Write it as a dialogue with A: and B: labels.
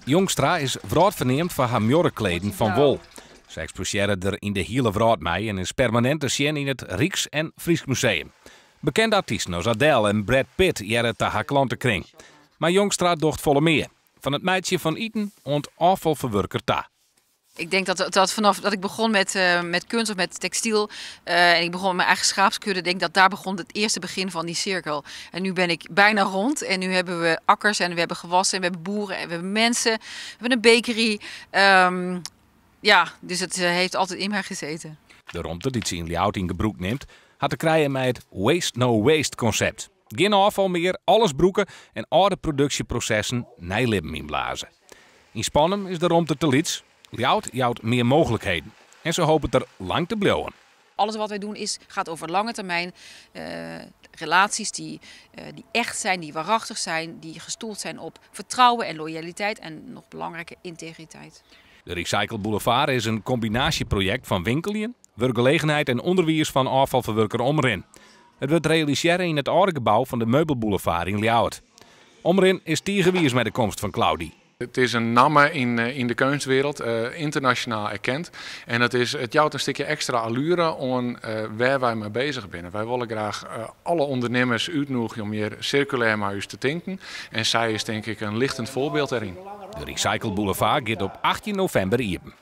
A: Jongstra is wraad verneemd voor haar mjorrekleden van wol. Ze exposeren er in de hele wraad mee en is permanent te zien in het Rijks- en Fries Museum. Bekende artiesten als Adele en Brad Pitt jaren te haar klantenkring. Maar Jongstra docht volle meer. Van het meidje van Iten ont afvalverwerker ta.
B: Ik denk dat vanaf dat ik begon met kunst of met textiel en ik begon met mijn eigen schaapskudde, denk dat daar begon het eerste begin van die cirkel. En nu ben ik bijna rond en nu hebben we akkers en we hebben gewassen en we hebben boeren en we hebben mensen. We hebben een bakery. Dus het heeft altijd in mij gezeten.
A: De romte die ze in Ljout in gebruik neemt, had te krijgen met het Waste No Waste concept. Geen afval meer, alles broeken en oude productieprocessen nijlippen inblazen. In Spannem is de romte te lieds. Ljout jouwt meer mogelijkheden. En ze hopen er lang te blijven.
B: Alles wat wij doen gaat over lange termijn relaties die echt zijn, die waarachtig zijn, die gestoeld zijn op vertrouwen en loyaliteit en nog belangrijker integriteit.
A: De Recycle Boulevard is een combinatieproject van winkelien, werkgelegenheid en onderwijs van afvalverwerker Omrin. Het wordt realiseren in het oude gebouw van de Meubelboulevard in Ljout. Omrin is tiergewiers met de komst van Claudie.
C: Het is een namme in de kunstwereld, internationaal erkend. En het jouwt een stukje extra allure om waar wij mee bezig zijn. Wij willen graag alle ondernemers uitnodigen om meer circulair met ons te denken. En zij is denk ik een lichtend voorbeeld daarin.
A: De Recycle Boulevard gaat op 18 november open.